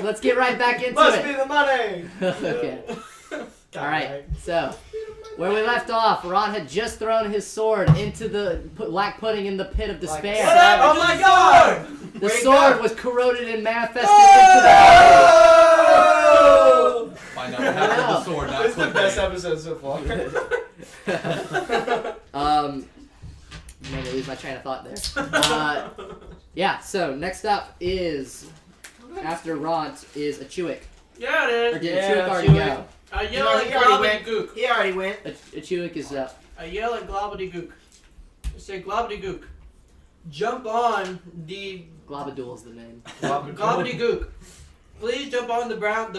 let's get right back into Must it. be the money. Okay. All right. So, where we left off, Ron had just thrown his sword into the black pudding in the pit of despair. Oh my God! The sword was corroded and manifested into the Oh! Find out what happened to the sword. Not This is the quick best game. episode so far. Made me lose my train of thought there. Yeah. So next up is after Ront is a Chewik. Yeah, Or it is. did Yeah, Chewik already Chewik. go? I yell at He already went. Globity He already went. A Chewik is up. I yell at Globity Gook. I say, Globity Gook, jump on the Globadool is the name. Globity Gook. Please jump on the black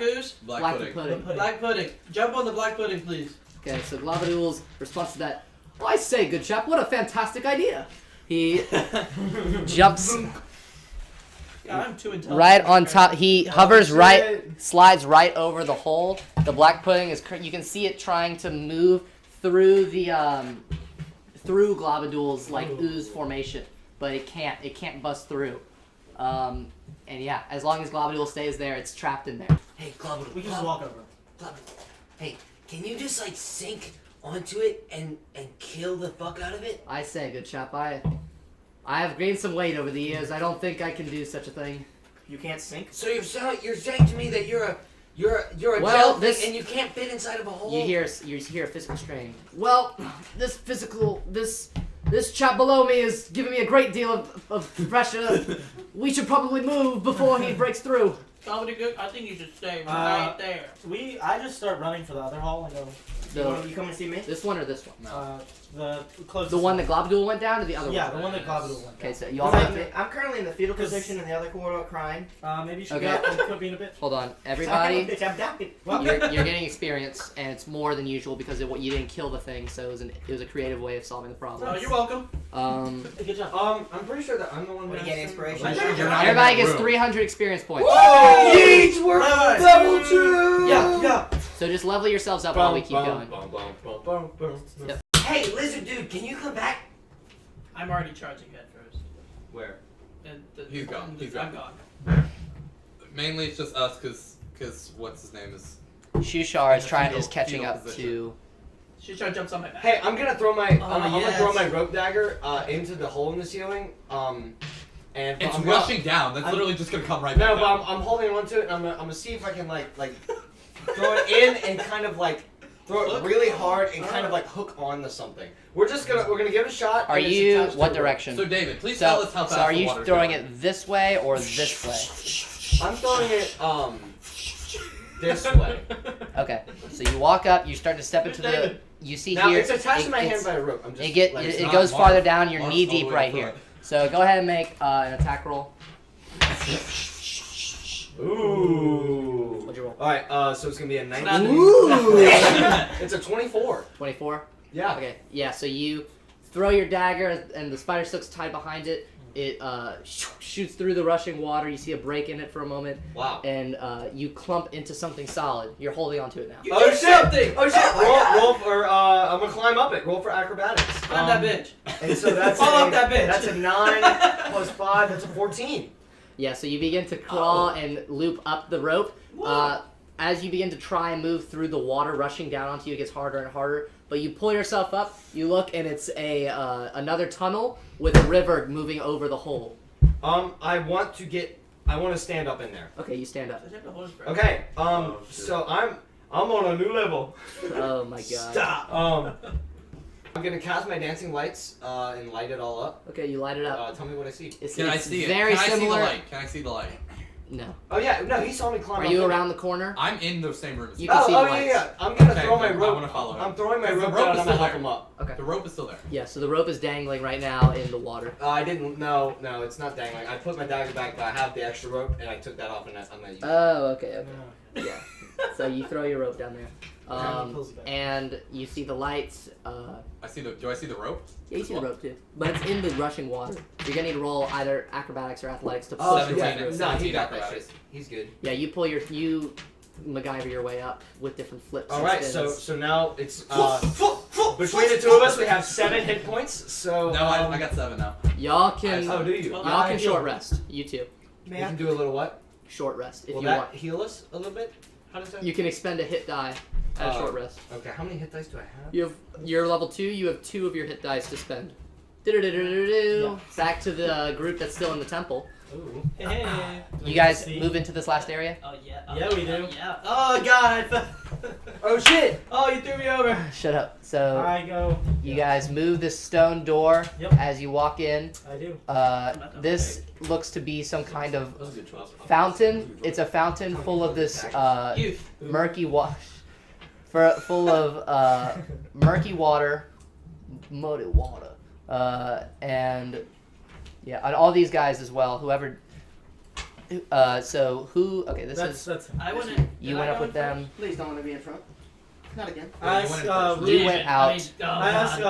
ooze. Black pudding. Black pudding. Jump on the black pudding, please. Okay, so Globadool's response to that, well, I say, good chap, what a fantastic idea. He jumps Yeah, I'm too intelligent. right on top. He hovers right, slides right over the hole. The black pudding is, you can see it trying to move through the, through Globadool's, like, ooze formation. But it can't bust through. And yeah, as long as Globadool stays there, it's trapped in there. Hey, Globadool. We can just walk over. Globadool. Hey, can you just like sink onto it and kill the fuck out of it? I say, good chap, I have gained some weight over the years. I don't think I can do such a thing. You can't sink? So you're saying to me that you're a Well, gel this- thing and you can't fit inside of a hole? You hear a physical strain. Well, this chap below me is giving me a great deal of pressure. We should probably move before he breaks through. Globity Gook, I think you should stay right there. I just start running for the other hall and go. You coming to see me? This one or this one? The closest. The one that Globadool went down, or the other Yeah, one? the one that Globadool went. Okay, so you y'all all have have I'm currently in the fetal position in the other corridor crying. Maybe you should Okay. go and put me in a bit. Hold on, everybody. Bitch, I'm dying. You're getting experience, and it's more than usual because you didn't kill the thing, so it was a creative way of solving the problem. You're welcome. Good job. I'm pretty sure that I'm the one What who do you get inspiration? You're not in Everybody that gets room. 300 experience points. Yeet, we're Nice. level 2! Yeah. So just level yourselves up while we keep going. Yep. Hey, lizard dude, can you come back? I'm already charging head first. Where? And He's gone. He's I'm gone. gone. Mainly it's just us, cause what's his name is. Shushar is Fetal catching up position. to. She's trying to jump on my back. Hey, I'm gonna throw my I'm gonna yes. throw my rope dagger into the hole in the ceiling. And It's I'm rushing down. That's I'm- literally just gonna come right No, back but down. I'm holding on to it, and I'm gonna see if I can like throw it in and kind of like throw it really hard and kind of like hook on to something. We're gonna give it a shot. Are and it's you attached to what the rope. direction? So David, please tell So, us how fast so are the you water's throwing going. it this way or this way? I'm throwing it this way. Okay. So you walk up. You start to step into the. David. You see Now here. it's attached to my hand it's- by a rope. I'm just It It's not goes Mark. farther down. You're Mark's knee all the deep way right up here. front. So go ahead and make an attack roll. Ooh. What'd you roll? All right. So it's gonna be a 19. Not- It's a 24. 24. Yeah. Okay. Yeah. So you throw your dagger and the spider silk's tied behind it. It shoots through the rushing water. You see a break in it for a moment, Wow. and you clump into something solid. You're holding onto it now. You Oh did shit! something! Oh shit! Roll for I'm gonna climb up it. Roll for acrobatics. Climb that bitch. And so that's Follow up that bitch. That's a 9 plus 5. That's a 14. Yeah, so you begin to crawl and loop up the rope. Whoa. As you begin to try and move through the water rushing down onto you, it gets harder and harder. But you pull yourself up, you look, and it's another tunnel with a river moving over the hole. I want to stand up in there. Okay, you stand up. I have to hold his breath. Okay. Oh, shit. So I'm on a new level. Oh my god. Stop. I'm gonna cast my dancing lights and light it all up. Okay, you light it up. Tell me what I see. It's, Can I it's see it? very Can I see the similar. light? Can I see the light? No. Oh yeah, no, he saw me climb. Are up you in around the corner? I'm in the same room as You you. can see the yeah, lights. yeah. I'm gonna Okay, throw my then I rope. wanna follow him. I'm throwing my 'Cause the rope rope down is and I'm still gonna help there. him up. Okay. The rope is still there. Yeah, so the rope is dangling right now in the water. I didn't. No, it's not dangling. I put my dagger back, but I have the extra rope, and I took that off, and I'm gonna use it. Oh, okay, okay. Yeah. So you throw your rope down there. pulls it back. And you see the lights. Do I see the rope? Yeah, you see the rope too. But it's in the rushing water. You're gonna need to roll either acrobatics or athletics to push Oh, your 17 way yeah. through. No, he 17 got that acrobatics. shit. He's good. Yeah, you MacGyver your way up with different flips. All and right, spins. so now it's between the two of us, we have 7 hit points. So No, I got 7 now. y'all can Oh, do you? y'all can short rest. You two. You can do a little what? short rest if Will you that want. heal us a little bit? How does that? You can expend a hit die at a short rest. Okay. How many hit dice do I have? You're level 2. You have 2 of your hit dice to spend. Do-do-do-do-do-do. Back to the group that's still in the temple. Ooh. Hey. You guys move into this last area. Oh yeah. Yeah, we do. Yeah. Oh god. Oh shit! Oh, you threw me over. Shut up. So I go. you guys move this stone door Yep. as you walk in. I do. This looks to be some kind of That was a good choice. fountain. It's a fountain full of this Youth. murky water. Full of murky water, muddy water, and yeah, and all these guys as well. Whoever. So who? Okay, this is. That's. I went in. You went up with them. Please don't want to be in front. Not again. I you asked, went in first. Ruth- You went out. I asked,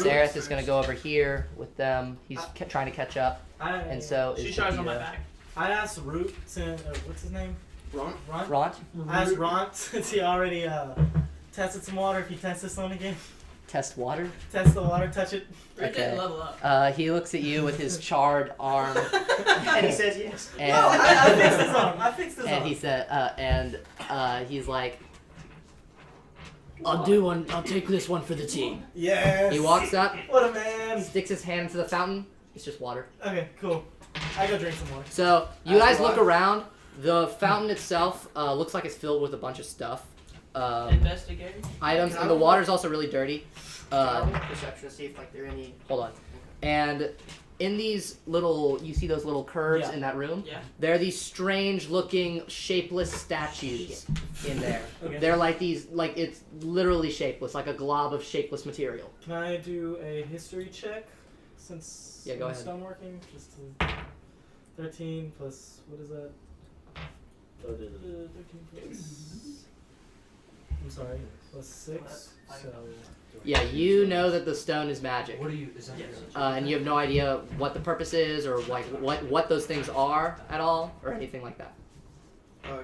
Zareth is gonna go over here with them. He's trying to catch up, and so She is charged on my Takeda. back. I asked Root to what's his name? Ron? Ront, I asked Ron since he already tested some water. If he tests this one again, test water. test the water, touch it. Rick Okay. didn't level up. He looks at you with his charred arm, And he says yes. and No, I fixed his arm. I fixed his and arm. he said, he's like, I'll take this one for the team. Yes. He walks up, What a man. sticks his hand into the fountain. It's just water. Okay, cool. I go drink some more. So you That's guys look why. around. The fountain itself looks like it's filled with a bunch of stuff, Investigating. items, and the water's also really dirty. Perception to see if like there are any. Hold on. And in these little, you see those little curves Yeah. in that room? Yeah. There are these strange-looking, shapeless statues in there. Okay. They're like these, like it's literally shapeless, like a glob of shapeless material. Can I do a history check since Yeah, go I'm ahead. stoneworking? Just to 13 plus what is that? 13 plus. I'm sorry, plus 6. So Yeah, you know that the stone is magic. What are you? Is that? Yes. And you have no idea what the purpose is or like what those things are at all or anything like that.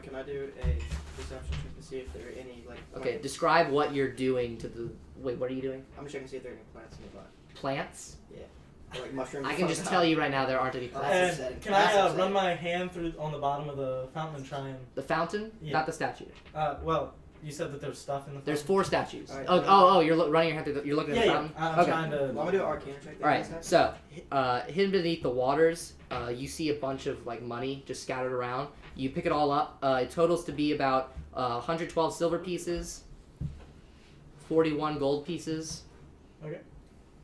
Can I do a perception check to see if there are any like? Okay, describe what you're doing to the. Wait, what are you doing? I'm just checking to see if there are any plants nearby. Plants? Or, like mushrooms. I can just tell you right now there aren't any Oh, plants. that's and upsetting. can That's I upsetting. run my hand through on the bottom of the fountain and try and? The fountain, Yeah. not the statue. Well, you said that there's stuff in the. There's fountain? 4 statues. Alright, Oh, you're running your hand through. You're looking at Yeah, the yeah. fountain. I'm Okay. trying to. Well, I'm gonna do an arcana check. All right. So, hidden beneath the waters, you see a bunch of like money just scattered around. You pick it all up. It totals to be about 112 silver pieces, 41 gold pieces, Okay.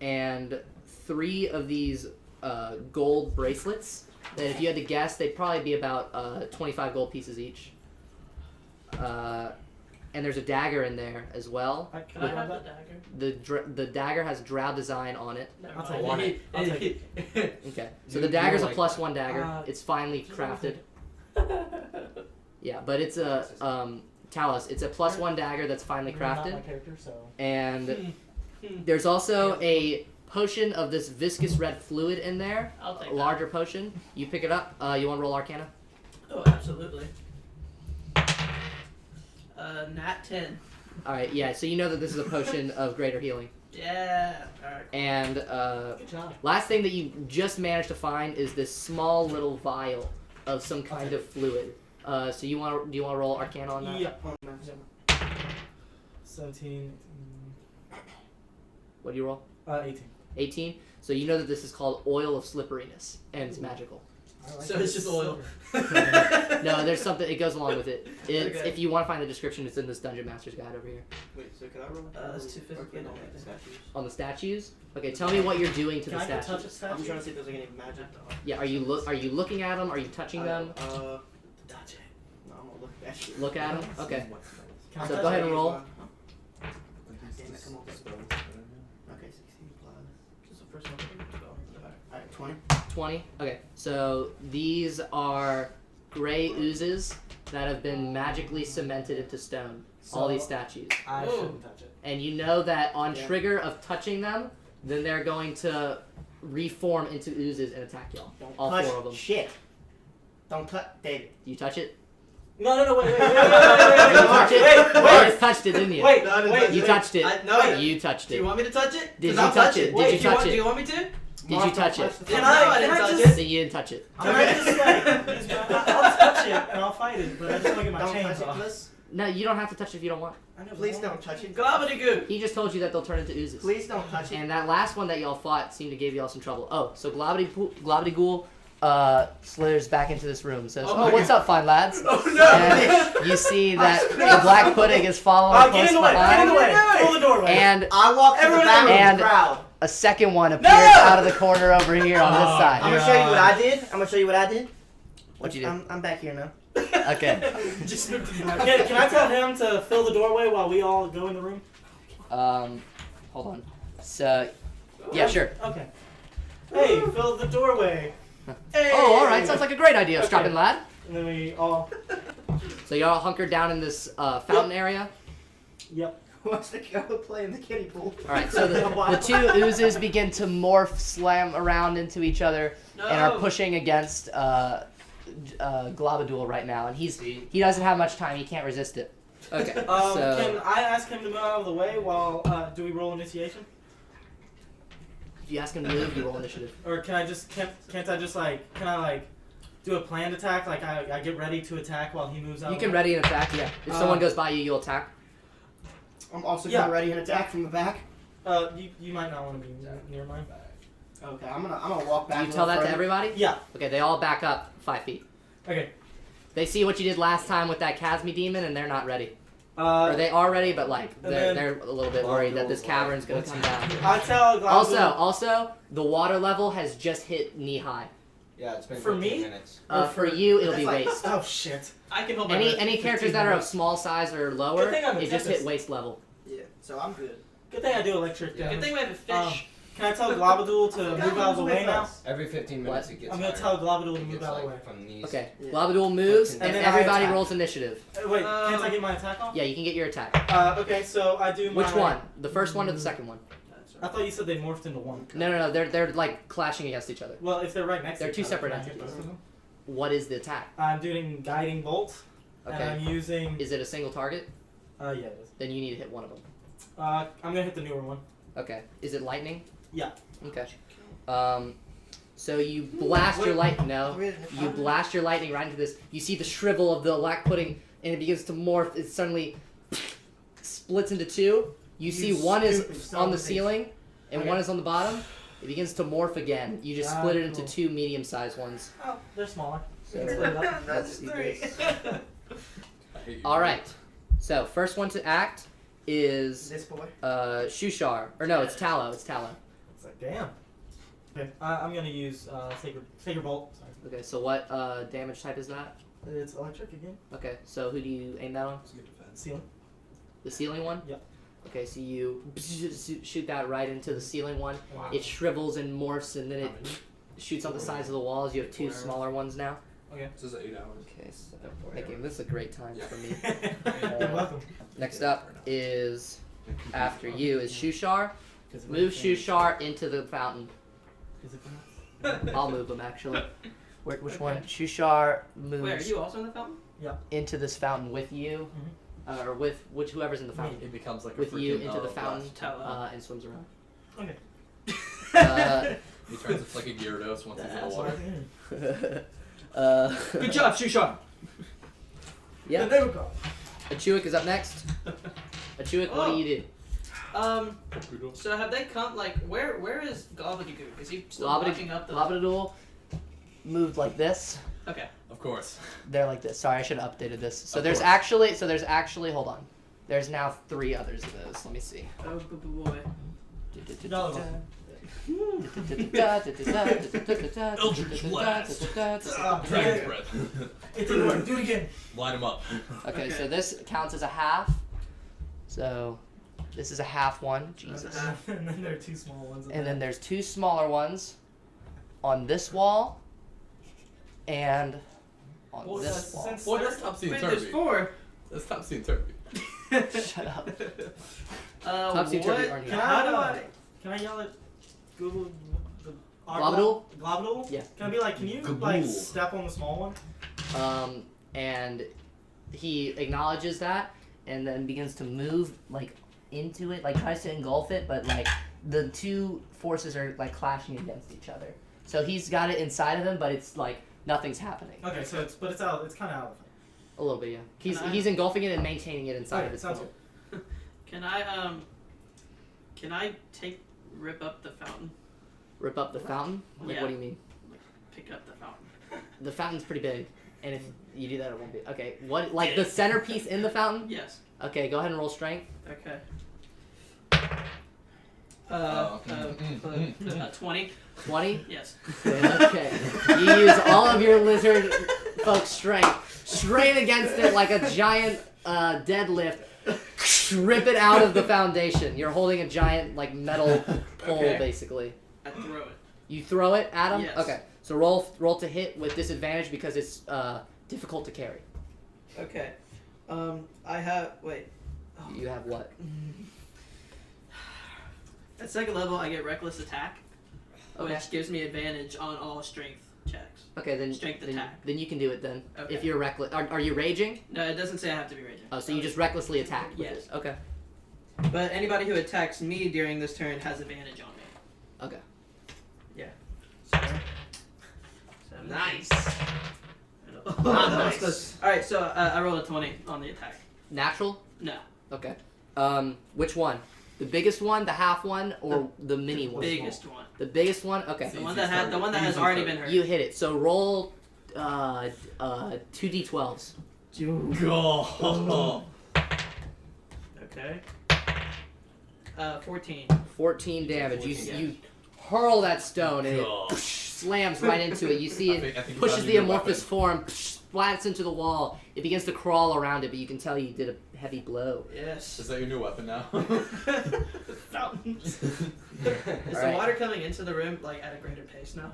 and 3 of these gold bracelets. That if you had to guess, they'd probably be about 25 gold pieces each. And there's a dagger in there as well. Can I have the dagger? The dagger has drow design on it. Never I'll mind. take want it. I'll take it. Okay. So You- the dagger's you're a like- +1 dagger. It's finely crafted. Yeah, but it's a Talos. It's a +1 dagger that's finely You're not my crafted. character, so. And there's also a potion of this viscous red fluid in there. I'll take A larger potion. You pick it up. You want to roll Arcana? that. Oh, absolutely. Nat 10. All right. Yeah. So you know that this is a potion of greater healing. Yeah. Alright. And Good job. last thing that you just managed to find is this small little vial of some kind of fluid. So do you want to roll Arcana on that? Yeah. 17. What do you roll? 18. 18. So you know that this is called oil of slipperiness and it's magical. I like So it's it. just oil. No, there's something. It goes along with it. It's, Okay. If you want to find the description, it's in this Dungeon Master's Guide over here. Wait, so could I roll? That's too physical. Arcana on the statues? On the statues. Okay, tell me what you're doing to Can the I go touch a statues. statue? I'm trying to see if there's like any magic. Yeah, are you looking at them? Are you touching them? Touch it. No, I'm gonna look at you. Look at them. Okay. Can I So touch go ahead it? and roll. Damn it, come on. Okay, 16 plus. Just the first one. Alright, 20. 20. Okay. So these are gray oozes that have been magically cemented into stone. All these statues. I Ooh. shouldn't touch it. And you know that on Yeah. trigger of touching them, then they're going to reform into oozes and attack y'all. Don't All touch 4 of them. shit. Don't touch David. Do you touch it? No, wait, You touched it? You just touched it, didn't you? wait, You touched it. No, You touched do you it. want me to touch it? Did 'Cause you I'll touch it? Wait, Did you touch Do it? you want me to? Did you touch it? Can I touch just- So you didn't touch it. Can I just like? I'll touch it and I'll fight it, but I just want to get my Don't chains touch it, off. please. No, you don't have to touch it if you don't want. I know, but Please I don't want- touch it. Globbity-gook. He just told you that they'll turn into oozes. Please don't touch it. And that last one that y'all fought seemed to give y'all some trouble. Oh, so Globbity Ghoul slithers back into this room. Says, Oh "Oh, my what's up, fine lads?" Oh no! And you see that the black pudding is following Get close in the way! Get behind, in the way! Pull the doorway. and I walk to the Everyone back and- of the crowd. a second one appears out of the corner over here on this I'm side. gonna show you what I did. I'm gonna show you what I did. What'd you do? I'm back here now. Okay. Just moved to the back. Can I tell him to fill the doorway while we all go in the room? Hold on. So, yeah, sure. Okay. Hey, fill the doorway. Hey. Oh, all right. Sounds like a great idea, Okay. strapping lad. And then we all. So y'all hunkered down in this fountain area. Yep. Who wants to go play in the kiddie pool? All right. So the two oozes begin to morph, slam around into each other, No. and are pushing against Globadool right now. And he doesn't have much time. He can't resist it. Okay. Can So I ask him to move out of the way while do we roll initiation? if you ask him to move, you roll initiative. Or can I just can't I just like can I like do a planned attack? Like I get ready to attack while he moves out. You can ready an attack. Yeah. If someone goes by you, you'll attack. I'm also Yeah. getting ready an attack from the back. You might not want to be near mine. Okay, I'm gonna walk back. Do you a tell little that to further. everybody? Yeah. Okay. They all back up 5 feet. Okay. They see what you did last time with that Casmi demon, and they're not ready. Or they are ready, but like and they're, then- they're a little bit worried that this cavern's gonna come down. I tell Globadool. Also, the water level has just hit knee high. Yeah, it's been For 15 me? minutes. For you, it'll be That's like- waist. Oh shit. I can hold my breath. Any characters that are of small size or lower, Good thing I'm a it just hit tempest. waist level. Yeah, so I'm good. Good thing I do electric Good damage. thing we have a fish. Can I tell Globadool to move out of the way now? Every 15 minutes it gets I'm gonna higher. tell Globadool to It move gets out of the way. like from these. Okay, Yeah. Globadool moves, And and, then I everybody attack. rolls initiative. Wait, can't I get my attack off? Yeah, you can get your attack. Okay, so I do my. Which one? The first one or the second one? I thought you said they morphed into one. No, they're like clashing against each other. Well, if they're right next They're to each two other, separate can I hit entities. both of them? What is the attack? I'm doing guiding bolt, and Okay, I'm using. is it a single target? Yeah, it is. Then you need to hit one of them. I'm gonna hit the newer one. Okay, is it lightning? Yeah. Okay. So you blast your light. No, Wait, you blast your lightning right into this. You see the shrivel of the black pudding, and it begins to morph. It suddenly splits into two. You see one is stupid son on of the a bitch. ceiling, and Okay. one is on the bottom. It begins to morph again. You just split it into Cool. two medium-sized ones. Oh, they're smaller. So Split it up. let's see this. I hate you. All right. So first one to act is This boy. Shushar. Or no, it's Tallow. It's Tallow. It's like damn. Okay, I'm gonna use sacred bolt. Sorry. Okay. So what damage type is that? It's electric again. Okay. So who do you aim that on? Ceiling. The ceiling one? Yep. Okay, so you shoot that right into the ceiling one. Wow. It shrivels and morphs, and then it shoots on the sides of the walls. You have two smaller ones now. This is 8 hours. Okay, so thinking this is a great time for me. You're welcome. Next up is after you is Shushar. Move Shushar into the fountain. I'll move him actually. Which one? Shushar Wait, are moves you also in the fountain? into this fountain with you, or with whoever's in the fountain. It becomes like a With you freaking, into the fountain blast. Tallow. and swims around. Okay. He turns into like a Gyarados once he's in the That's what water. I think. Good job, Shusha. Yeah. There we go. Achuik is up next. Achuik, what do you do? So have they come? Like, where is Gobbledygook? Is he still Globody- watching up the? Globadool moved like this. Okay. Of course. They're like this. Sorry, I should have updated this. So Of there's course. actually hold on. There's now 3 others of those. Let me see. Oh, boy. Dragon's breath. It didn't work. Do it again. Line him up. Okay, so this counts as a half. So this is a half one. Jesus. And then there are two small ones. And then there's 2 smaller ones on this wall and on Well, this wall. since- Boy, that's topsy Wait, turvy. there's 4. That's topsy and turvy. Shut up. Topsy Topsy-turvy aren't Can here. I yell at Google? Globadool? Globadool? Yeah. Can I be like, can you like step on the small one? And he acknowledges that and then begins to move like into it, like tries to engulf it, but like the two forces are like clashing against each other. So he's got it inside of him, but it's like nothing's happening. Okay, so it's kind of out of it. A little bit, yeah. Can I- He's engulfing it and maintaining it inside Okay, of his sounds form. Can I rip up the fountain? Rip up the fountain? Like, Yeah. what do you mean? Pick up the fountain. The fountain's pretty big, and if you do that, it won't be. Okay, what? Like the centerpiece in the fountain? Yes. Okay, go ahead and roll strength. Okay. Oh. 20. 20? Yes. Okay. You use all of your lizard folk strength. Strain against it like a giant deadlift. Rip it out of the foundation. You're holding a giant like metal pole, Okay. basically. I throw it. You throw it at him? Yes. Okay. So roll to hit with disadvantage because it's difficult to carry. Okay. I have. Wait. You have what? At second level, I get reckless attack, Okay. which gives me advantage on all strength checks. Okay, then Strength then, attack. then you can do it then. Okay. If you're reckless. Are you raging? No, it doesn't say I have to be raging. Oh, so you just recklessly attack with Yes. it. Okay. But anybody who attacks me during this turn has advantage on me. Okay. Seven. Nice. Nice. All right, so I rolled a 20 on the attack. Natural? No, Okay. Which one? The biggest one, the half one, or the mini one? biggest one. The biggest one? Okay. The one that has already been hurt. You hit it. So roll 2d12s. Go. Okay. 14. 14 damage. You Yeah. you hurl that stone and it God. slams right into it. You see I it think you pushes found the your amorphous weapon. form, splats into the wall. It begins to crawl around it, but you can tell you did a heavy blow. Yes. Is that your new weapon now? Fountains. Is the Alright. water coming into the room like at a greater pace now?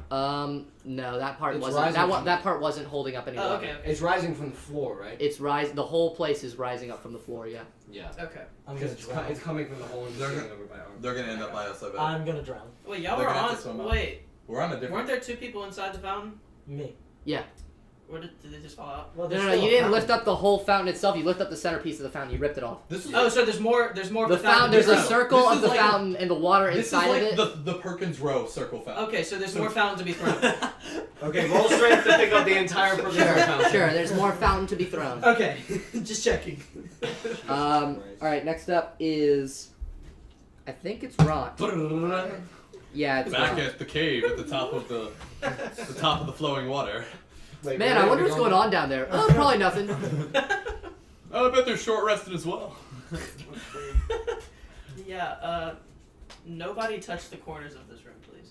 No, that part It's wasn't. rising That part wasn't holding up any Oh, water. okay. It's rising from the floor, right? It's the whole place is rising up from the floor. Yeah. Yeah. Okay. I'm Because gonna it's, drown. it's coming from the hole and They're sitting gonna- over by our. They're gonna end up by us, I bet. I'm gonna drown. Wait, y'all They're were gonna have on. to swim out. Wait, We're on a different. weren't there two people inside the fountain? Me. Or did they just fall out? Well, No, there's no, still you a didn't fountain. lift up the whole fountain itself. You lift up the centerpiece of the fountain. You ripped it off. This is Oh, so there's more. There's more. Of The the fountain. fountain. There's a this is- circle this of is the like- fountain and the water This is inside like of it. the Perkins Row circle fountain. Okay, so there's more fountain to be thrown. Okay, roll strength to pick up the entire fountain. Sure, there's more fountain to be thrown. Okay, just checking. All right, next up is, I think it's Ron. Yeah, it's Back Ron. at the cave at the top of the top of the flowing water. Wait, Man, where I are wonder we what's going on down there. Oh, probably nothing. Oh, I bet they're short rested as well. Yeah. Nobody touch the corners of this room, please.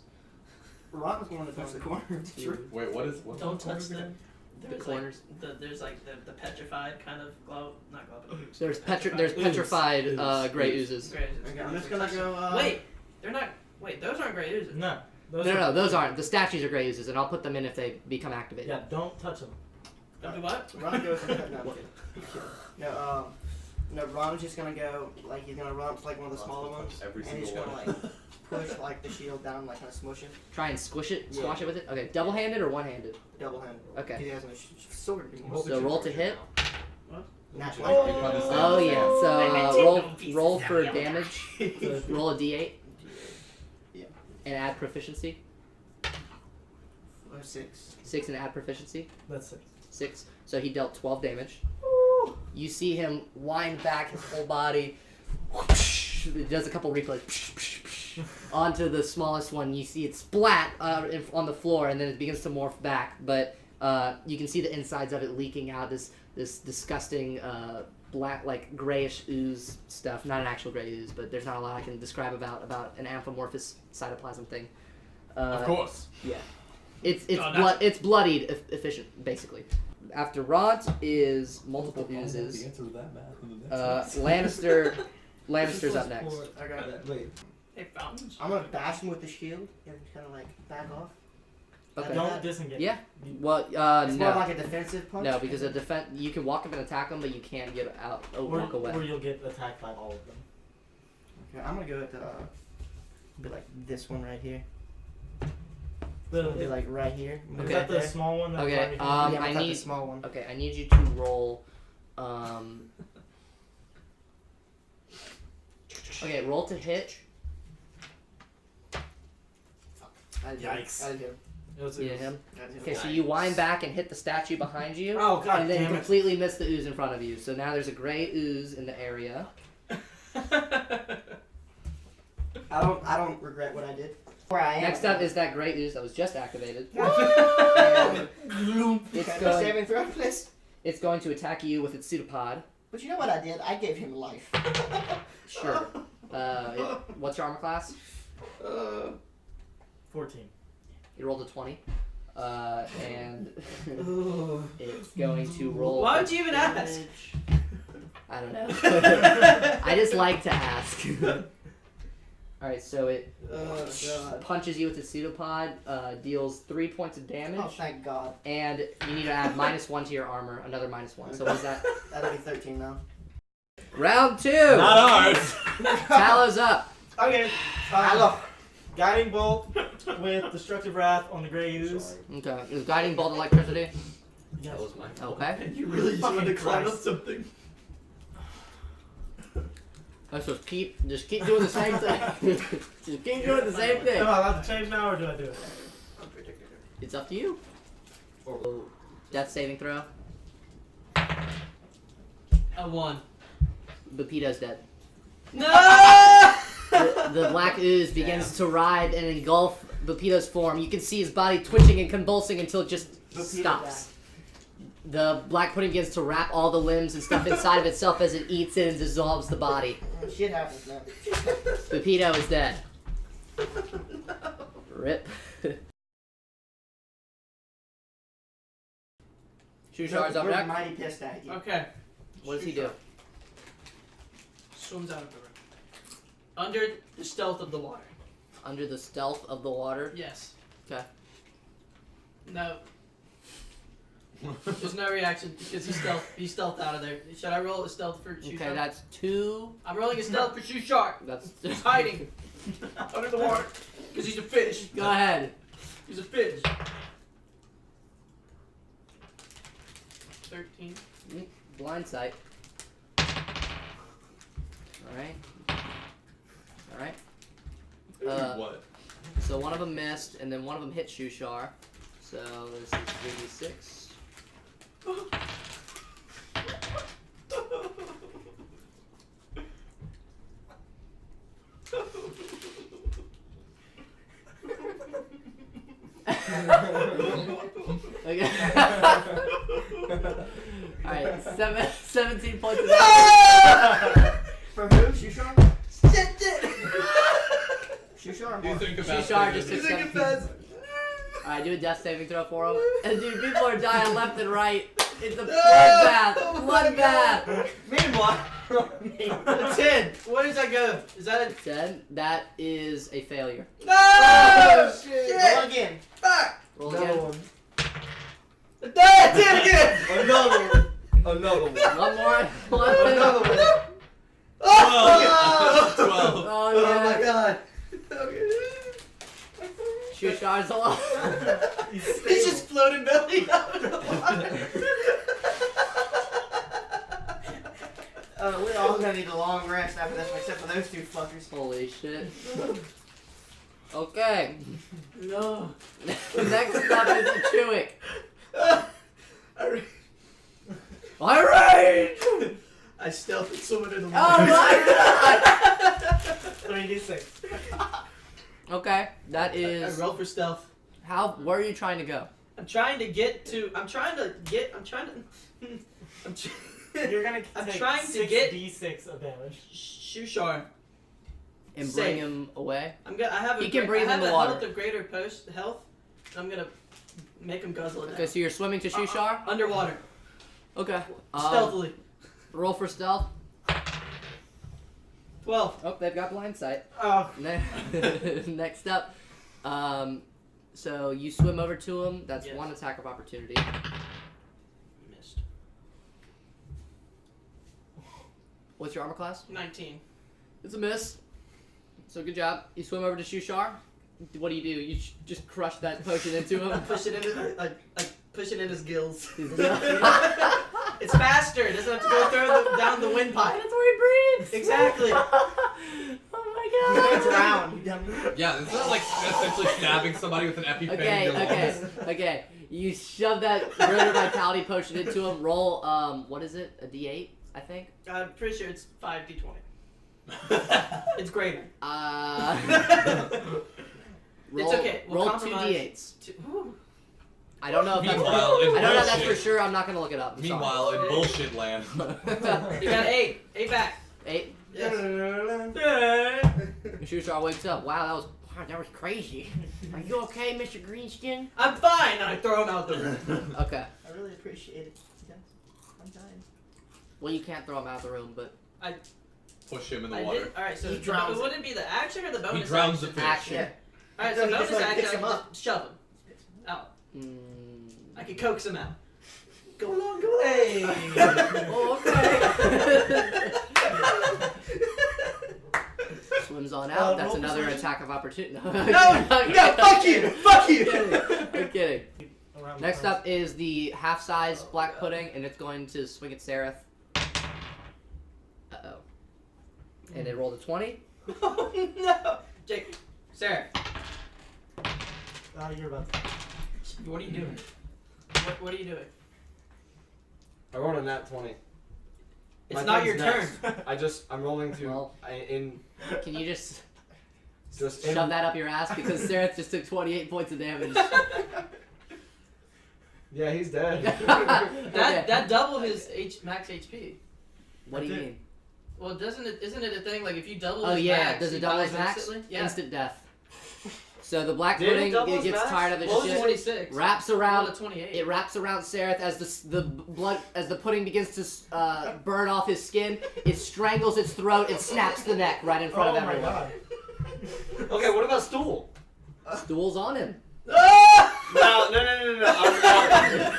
Ron was the one that touched the corner. True. Wait, what is what? Don't touch the. The There's corners. like there's like the petrified kind of glow, not glow. There's petrified gray oozes. Great. Okay, I'm just gonna go. Wait, they're not. Wait, those aren't great oozes. No. No, those aren't. The statues are gray oozes, and I'll put them in if they become activated. Yeah, don't touch them. Don't do what? Ron goes. No, I'm kidding. No, Ron's just gonna go. Like he's gonna run up to like one of the smaller ones, Every and he's single gonna one. like push like the shield down, like kind of smush it, Try and squish it, Yeah. squash it with it. Okay, double-handed or one-handed? double handed. Okay. He has no sword anymore. So roll to hit. Natural. Oh yeah. So roll for damage. Roll a d8. Yeah. And add proficiency. 6. 6 and add proficiency. That's it. 6. So he dealt 12 damage. You see him wind back his whole body. It does a couple replays. Onto the smallest one. You see it splat on the floor, and then it begins to morph back. But you can see the insides of it leaking out. This disgusting black, like grayish ooze stuff. Not an actual gray ooze, but there's not a lot I can describe about an amphimorphous cytoplasm thing. Of course. Yeah. It's Oh, that's- it's bloodied efficient basically. After Ront is multiple oozes. answer to that math. Lannister's up next. I got it. Wait. Hey, fountains. I'm gonna bash him with the shield and kind of like back off. Okay. Don't disengage. Yeah. Well, It's more no, like a defensive punch. no, because you can walk up and attack them, but you can't get out. Walk Or away. you'll get attacked by all of them. Okay, I'm gonna go with be like this one right here. The, Be like right here. is Okay. that the small one? That's Okay, right here? Yeah, I I need the need. small one. Okay, I need you to roll. Okay, roll to hit. I did Yikes. I did him. It was You hit him. I did him. Okay, so you wind back and hit the statue behind you. Oh god And then damn it. completely miss the ooze in front of you. So now there's a gray ooze in the area. I don't regret what I did. Where I am. Next up is that gray ooze that was just activated. And it's Okay, going, saving throw, please. it's going to attack you with its pseudopod. But you know what I did? I gave him life. Sure. What's your armor class? 14. You rolled a 20. And it's going to roll. Why would you even ask? I don't know. I just like to ask. Alright, so it God. punches you with its pseudopod, deals 3 points of damage, Oh, thank God. and you need to add -1 to your armor, another -1. So what is that? That'll be 13 now. Round 2! Not ours. Tallow's up. Okay. Hello. Guiding bolt with destructive wrath on the gray ooze. Okay, is guiding bolt electricity? That was mine. Okay. You really just wanted to climb up Christ. something. Let's just keep doing the same thing. Just keep doing the same thing. Am I allowed to change now or do I do it? It's up to you. Death saving throw. A 1. Bapito's dead. No! The black ooze begins to writhe and engulf Bapito's form. You can see his body twitching and convulsing until it just stops. The black pudding begins to wrap all the limbs and stuff inside of itself as it eats it and dissolves the body. Shit happens now. Pepito is dead. Rip. Shushar's up We're next. mighty pissed at you. Okay. What does he do? Swims out of the river. Under the stealth of the water. Under the stealth of the water. Yes. Okay. No. There's no reaction because he's stealth out of there. Should I roll a stealth for Shoe Okay, Shark? that's 2. I'm rolling a stealth for Shoe Shark. That's He's hiding under the water because he's a fish. Go ahead. He's a fish. 13. Blind sight. Alright. Alright. What? So one of them missed, and then one of them hit Shushar. So this is 3d6. Okay. Alright, 17 points of damage. For who? Shushar? Shushar? Do you think about Shushar it? just took He's like a 17. fez. Alright, do a death saving throw for him. And dude, people are dying left and right. It's a bloodbath. Bloodbath. Meanwhile, A 10. What does that go? Is that a 10. That is a failure. No! Oh, shit! roll again. Fuck! Roll Another again. one. Dad, do it again! Another one. Another one. One more. Another one. Oh! 12. Oh, Oh my yeah. god. Shushar's alive. He's just floating belly out of the water. We're all gonna need a long rest after this, except for those two fuckers. Holy shit. Okay. No. Next up is a Chewink. I Alright! I stealthed someone in the Oh water. my god! 3d6. Okay, that I is. rolled for stealth. Where are you trying to go? I'm trying to get. I'm trying to. You're gonna I'm take trying to 6d6 of damage. Shushar. And Safe. bring him away? I have a. He can breathe I have in the a water. health of greater post health. I'm gonna make him guzzle it. Okay, so you're swimming to Shushar? Underwater. Okay. Stealthily. Roll for stealth. 12. Oh, they've got blind sight. Oh, Next up, so you swim over to him. That's Yes. one attack of opportunity. Missed. What's your armor class? 19. It's a miss. So good job. You swim over to Shushar. What do? You just crush that potion into him. Push it in. I push it in his gills. That's It's faster. It doesn't have to go down the windpipe. where he breathes. Exactly. Oh my You're gonna drown. You dummy. Yeah, isn't that like essentially stabbing somebody with an EpiPen? Okay, in the okay, lungs? okay. You shove that greater vitality potion into him. Roll, what is it? A D8, I think. I'm pretty sure it's 5d20. It's greater. Roll, It's okay. We'll roll compromise. 2d8s. I don't know if that's. Meanwhile, in I don't know if that's for bullshit. sure. I'm not gonna look it up. I'm sorry. Meanwhile, in bullshit land. You got 8. 8 back. 8. Yes. Shustar wakes up. Wow, that was crazy. Are you okay, Mr. Greenskin? I'm fine. And I throw him out the room. Okay. I really appreciate it. Yes. I'm dying. Well, you can't throw him out of the room, but Push him in the I water. did. All right. So He drowns would it be the action or the bonus? He drowns the action? fish. action. Yeah. All right. So He just, bonus like, action. picks I him can up. just shove him out. I can coax him out. Go along, go away. Oh, okay. Swims on out. That's roll another persuasion. attack of opportunity. No, fuck you, fuck you. I'm kidding. Around Next the up is the half-size black pudding, and it's going to swing at Seraph. Uh-oh. And it rolled a 20. Oh no, Jake, Sarah, You're about to. what are you doing? What are you doing? I rolled a nat 20. It's My not your turn's turn. next. I'm rolling to Well. in Can you just just shove that up your ass? Because Seraph just took 28 points of damage. Yeah, he's dead. That doubled his max HP. What do you mean? Well, isn't it a thing like if you double Oh his yeah, max, does he it double dies his max? instantly? Yeah. Instant death. So the black Did it pudding double it his gets max? tired of his What was shit. 26? Wraps Roll around. a 28. It wraps around Seraph as the blood as the pudding begins to burn off his skin. It strangles its throat and snaps the neck right in front Oh of my everyone. god. Okay, what about stool? Stool's on him. No.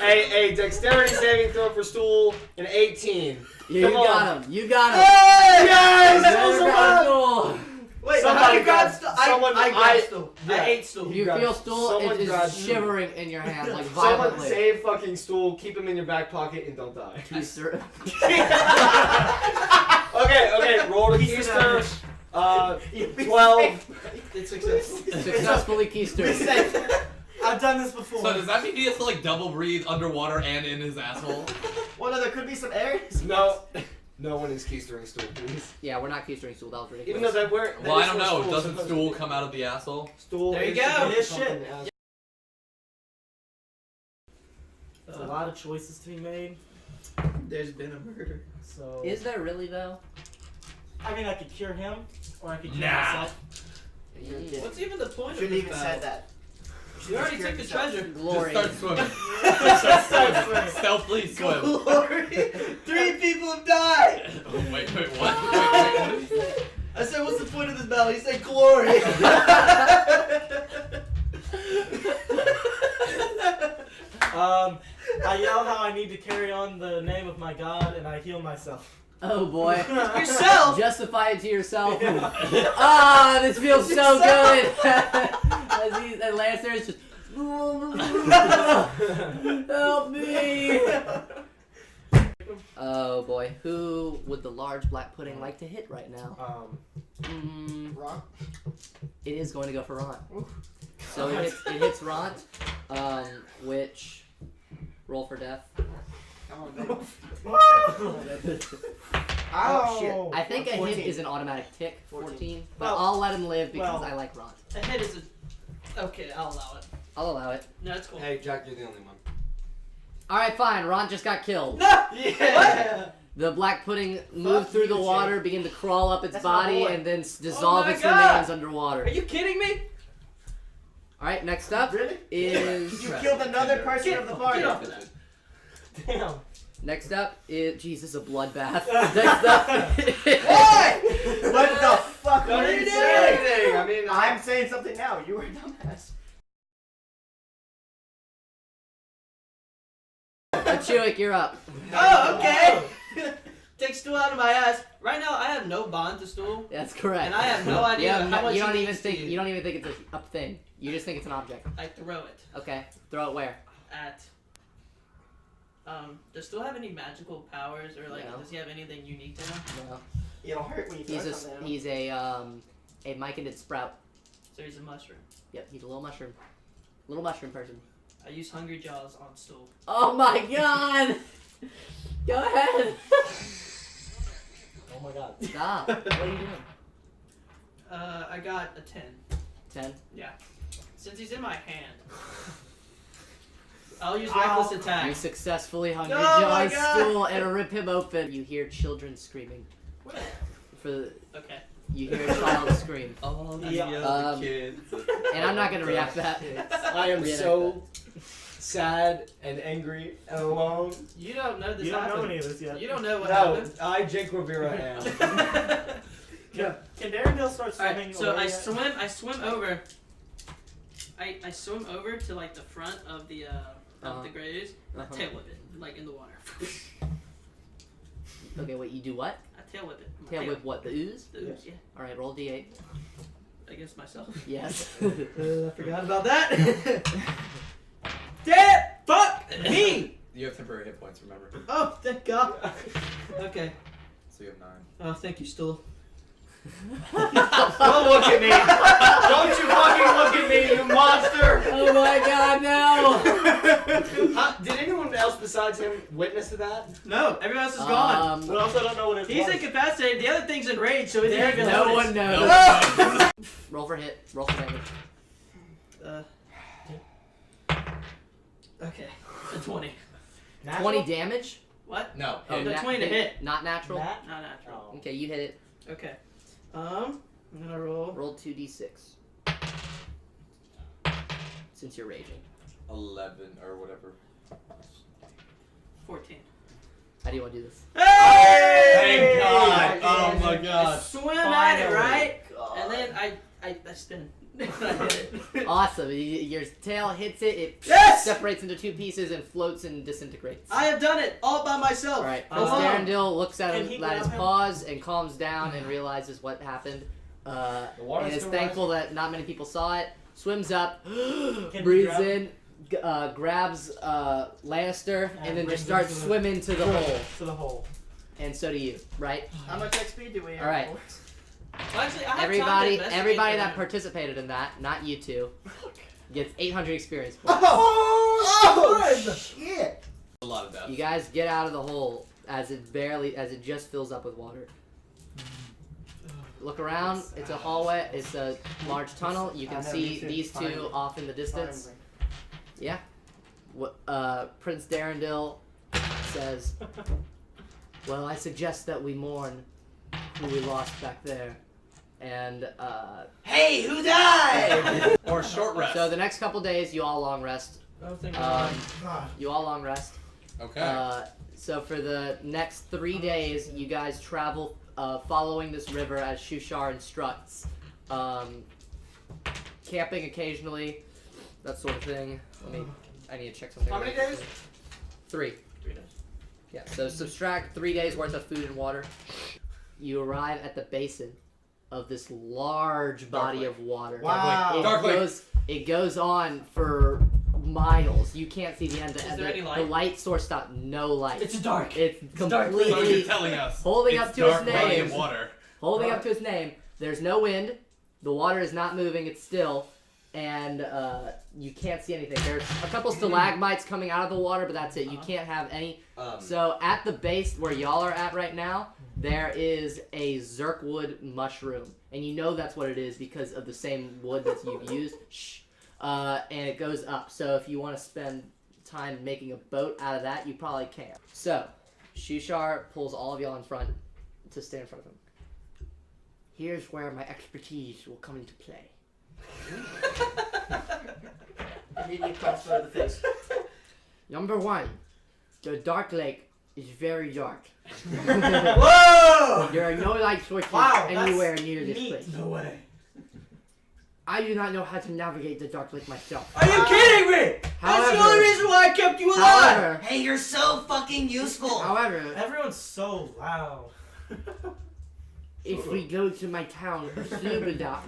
Hey, dexterity saving throw for stool, an 18. You Come got on. him. You got him. Yes! Never got Stool. Wait, Somebody how do you grab grabbed- stool? someone- I grabbed stool. yeah. I ate stool. You grabbed- feel Stool someone grabbed is Stool. shivering in your hand like Someone violently. save fucking stool, keep him in your back pocket, and don't die. Keister. Okay, roll to keister. 12. It's successful. Successfully keistered. I've done this before. So does that mean he has to like double breathe underwater and in his asshole? Well, no, there could be some air. No. No one is keistering stool, please. Yeah, we're not keistering Stool. That was ridiculous. Even though that were. that Well, I is don't what know. stool is Doesn't supposed stool to be. come out of the asshole? Stool There you is go. supposed to It is come shit. from the ass. There's a lot of choices to be made. There's been a murder. So. Is there really though? I mean, I could cure him, or I could cure Nah. myself. What's even the point of Shouldn't this even battle? said that. You already took the treasure. Glory. Just start swimming. Just start swimming. Stealthily swim. Glory. 3 people have died. Oh, wait, what? Wait, what did he say? I said, what's the point of this battle? He said, glory. I yell how I need to carry on the name of my god, and I heal myself. Oh boy. Yourself. Justify it to yourself. Yeah. Ah, this feels so good. and Lancer is just help me. Oh boy, who would the large black pudding like to hit right now? Rock. It is going to go for Ront. So it hits Ront, which roll for death. Come on, baby. Ow! shit. I think a hit 14. is an automatic tick, 14, but Well- I'll let him live because well- I like Ront. A hit is a... Okay, I'll allow it. I'll allow it. No, it's cool. Hey, Jack, you're the only one. Alright, fine, Ront just got killed. No! Yeah! The black pudding moved through the you, water, began to crawl up its That's my body, boy. and then dissolve my its God. remains underwater. Are you kidding me? Alright, next up Really? is... You killed another person of the party. Get off of that. Damn. Next up is... Jesus, a bloodbath. Next up... What? What the fuck Don't were even you say saying? anything. I mean, I'm saying something now. You were a dumbass. Chewick, you're up. Oh, okay. Take stool out of my ass. Right now, I have no bond to stool, That's correct. and I have no idea Yeah, how much you don't it even means to think you. you don't even think it's a thing. You just think it's an object. I throw it Okay, throw it where? at. Does stool have any magical powers, or like, No. does he have anything unique to him? No. It'll hurt when you throw something. He's a a myconid sprout. So he's a mushroom. Yep, he's a little mushroom. Little mushroom person. I use Hungry Jaws on stool. Oh my god! Go ahead! Oh my god. Stop. What are you doing? I got a 10. 10. Yeah. Since he's in my hand. I'll use reckless You attack. successfully hung your Oh my John's God. stool and rip him open. You hear children screaming. What? For the, Okay. you hear a child scream. All the Yeah. other kids. And I'm not gonna react to that. I am Reenact so sad and angry and alone. You don't know this You don't know happened. any of this yet. You don't know what No, happened. I, Jake Rivera, am. Can Darendale start swimming? Alright, so away I yet? swim over. I swim over to like the front of the graves. I tail whip it, like in the water. Okay, wait, you do what? I tail whip it. My Tail whip what? The ooze? The ooze, yeah. Alright, roll d8. Against myself. Yes. I forgot about that. Damn! Fuck me! You have temporary hit points, remember? Oh, thank God. Okay. So you have 9. Oh, thank you, Stool. Don't look at me! Don't you fucking look at me, you monster! Oh my god, no! Did anyone else besides him witness to that? No, everyone else is gone. But also don't know what it He's was. incapacitated. The other thing's enraged, so he's not gonna No notice. one knows. Roll for hit. Roll for damage. Okay. A 20. 20 damage? What? No. Oh, the 20 to hit. Not natural? Nat? Not natural. Okay, you hit it. Okay. I'm gonna roll. Roll 2d6. Since you're raging. 11 or whatever. 14. How do you want to do this? Thank God! Oh my I God! swim at it, Finally. right? And then I spin. I hit it. Awesome. Your tail hits it, it Yes! separates into 2 pieces and floats and disintegrates. I have done it all by myself. Alright, Prince Alone. Darendil looks at, Can him, he at his grab him? paws and calms down and realizes what happened. water's And is still thankful that not many people saw it. Swims up, he breathes grab in, grabs Lannister, and then brings just him starts to the- swimming to the hole. To the hole. And so do you, right? How much XP do we have? Alright. Well, actually, I have time to Everybody investigate that the- participated in that, not you two, gets 800 experience points. Oh, shit! A lot of deaths. You guys get out of the hole as it just fills up with water. Look around. It's a hallway. It's a large tunnel. You I can know, see me too. these two Finally. off in the distance. Yeah. Prince Darendil says, "Well, I suggest that we mourn who we lost back there." And Hey, who died? Or a short rest. so the next couple days, you all long rest. I was thinking. You all long rest. Okay. So for the next 3 days, you guys travel following this river as Shushar instructs. Camping occasionally, that sort of thing. I need to check something. How many days? 3. 3 days. Yeah, so subtract 3 days worth of food and water. You arrive at the basin of this large body Lake. of water. Wow. Dark Lake. It goes on for miles. You can't see the end of Is it. there any The light? light source stopped. No light. It's dark. It's dark So you're completely telling us. holding it's up to its dark body name. of water. Holding up to its name. There's no wind. The water is not moving. It's still. And you can't see anything. There's a couple stalagmites coming out of the water, but that's it. You can't have any. So at the base where y'all are at right now, there is a zirkwood mushroom. And you know that's what it is because of the same wood that you've used. Shh. And it goes up. So if you want to spend time making a boat out of that, you probably can. So Shushar pulls all of y'all in front to stand in front of him. Here's where my expertise will come into play. Immediate crossbow to the face. Number 1, the Dark Lake is very dark. Whoa! There are no light sources Wow, anywhere that's near this neat. place. No way. I do not know how to navigate the Dark Lake myself. Are you kidding me? That's the only reason why I kept you alive. However, Hey, you're so fucking useful. however, Everyone's so loud. if we go to my town of Slubadop,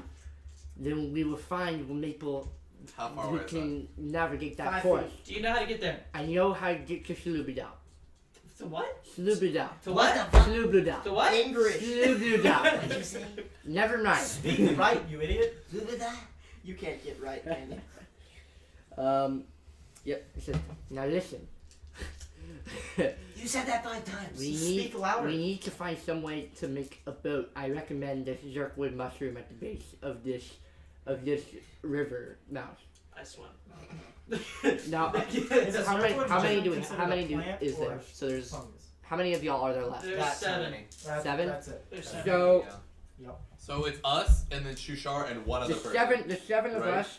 then we will find Maple How far who away is that? can navigate that 5 forest. Do you know how to get there? I know how to get to Slubadop. To what? Sloobloodow. To what? Sloobloodow. To what? English. Sloobloodow. What did you say? Never mind. Speak right, you idiot. You can't get right, can you? Yep. It says, now listen. You said that 5 times. Speak louder. We need to find some way to make a boat. I recommend this jerkwood mushroom at the base of this river mouth. I swim. Now, Is it how many considered a plant is or there? So there's fungus? how many of y'all are there left? There's That's 7. Seven? That's it. There's 7. So So it's us and then Shushar and one other person. the seven of Right. us.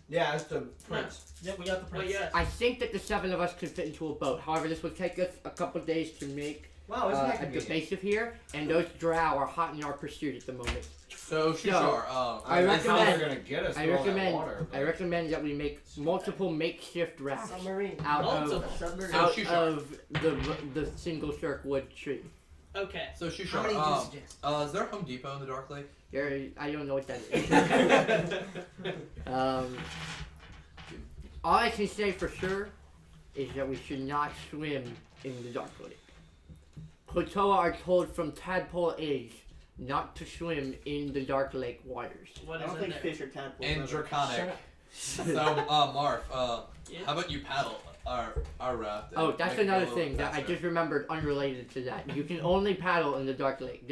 Yeah, it's the prince. Yep, we got the prince. Wait, yeah. I think that the 7 of us could fit into a boat. However, this would take us a couple days to make Wow, isn't that at the convenient? base of here, and those drow are hot in our pursuit at the moment. So Shushar, I That's how recommend- they're gonna get us I through all that recommend water, I recommend that we make multiple makeshift rafts Submarine. out Multiple. of Submarine. So Shushar. the single cirque wood tree. Okay. So How Shushar, many do you suggest? is there a Home Depot in the Dark Lake? I don't know what that is. All I can say for sure is that we should not swim in the Dark Lake. Kotoa are told from tadpole age not to swim in the Dark Lake waters. What I is don't in think there? fish are tadpoles. And ever. Draconic. Shut So, Marv, Yeah. how about you paddle our raft? and Oh, that's make it go a another little thing that I faster? just remembered unrelated to that. You can only paddle in the Dark Lake.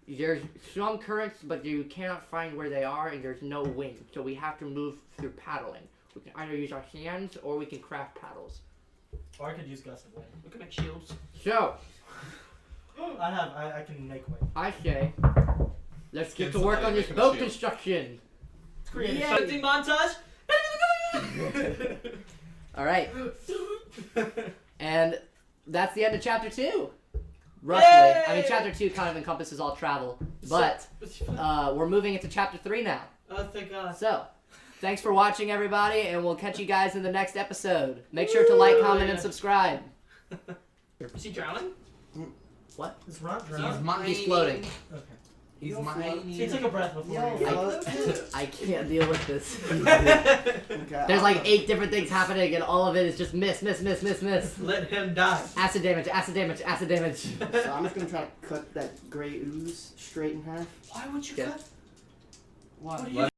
There's some currents, but you cannot find where they are, and there's no wind. So we have to move through paddling. We can either use our hands or we can craft paddles. Or I could use gust of wind. We can make shields. So I can make wind. I say, let's get Can to work somebody on this make a boat shield? construction. It's creative. Yay. Hunting montage. All right, and that's the end of chapter 2. Roughly, I mean, Yay! chapter 2 kind of encompasses all travel, but we're moving into chapter 3 now. Oh, thank God. So, thanks for watching, everybody, and we'll catch you guys in the next episode. Make sure to like, comment, and subscribe. Is he drowning? Is Ron He's drowned? mining. He's floating. Okay. He's So mining. you take a breath before Yo, you go. float. I can't deal with this. Okay, There's like 8 different things happening, and all of it is just miss. Let him die. Acid damage. So I'm just gonna try to cut that gray ooze straight in half. Why would you Yeah. cut? Why? What are you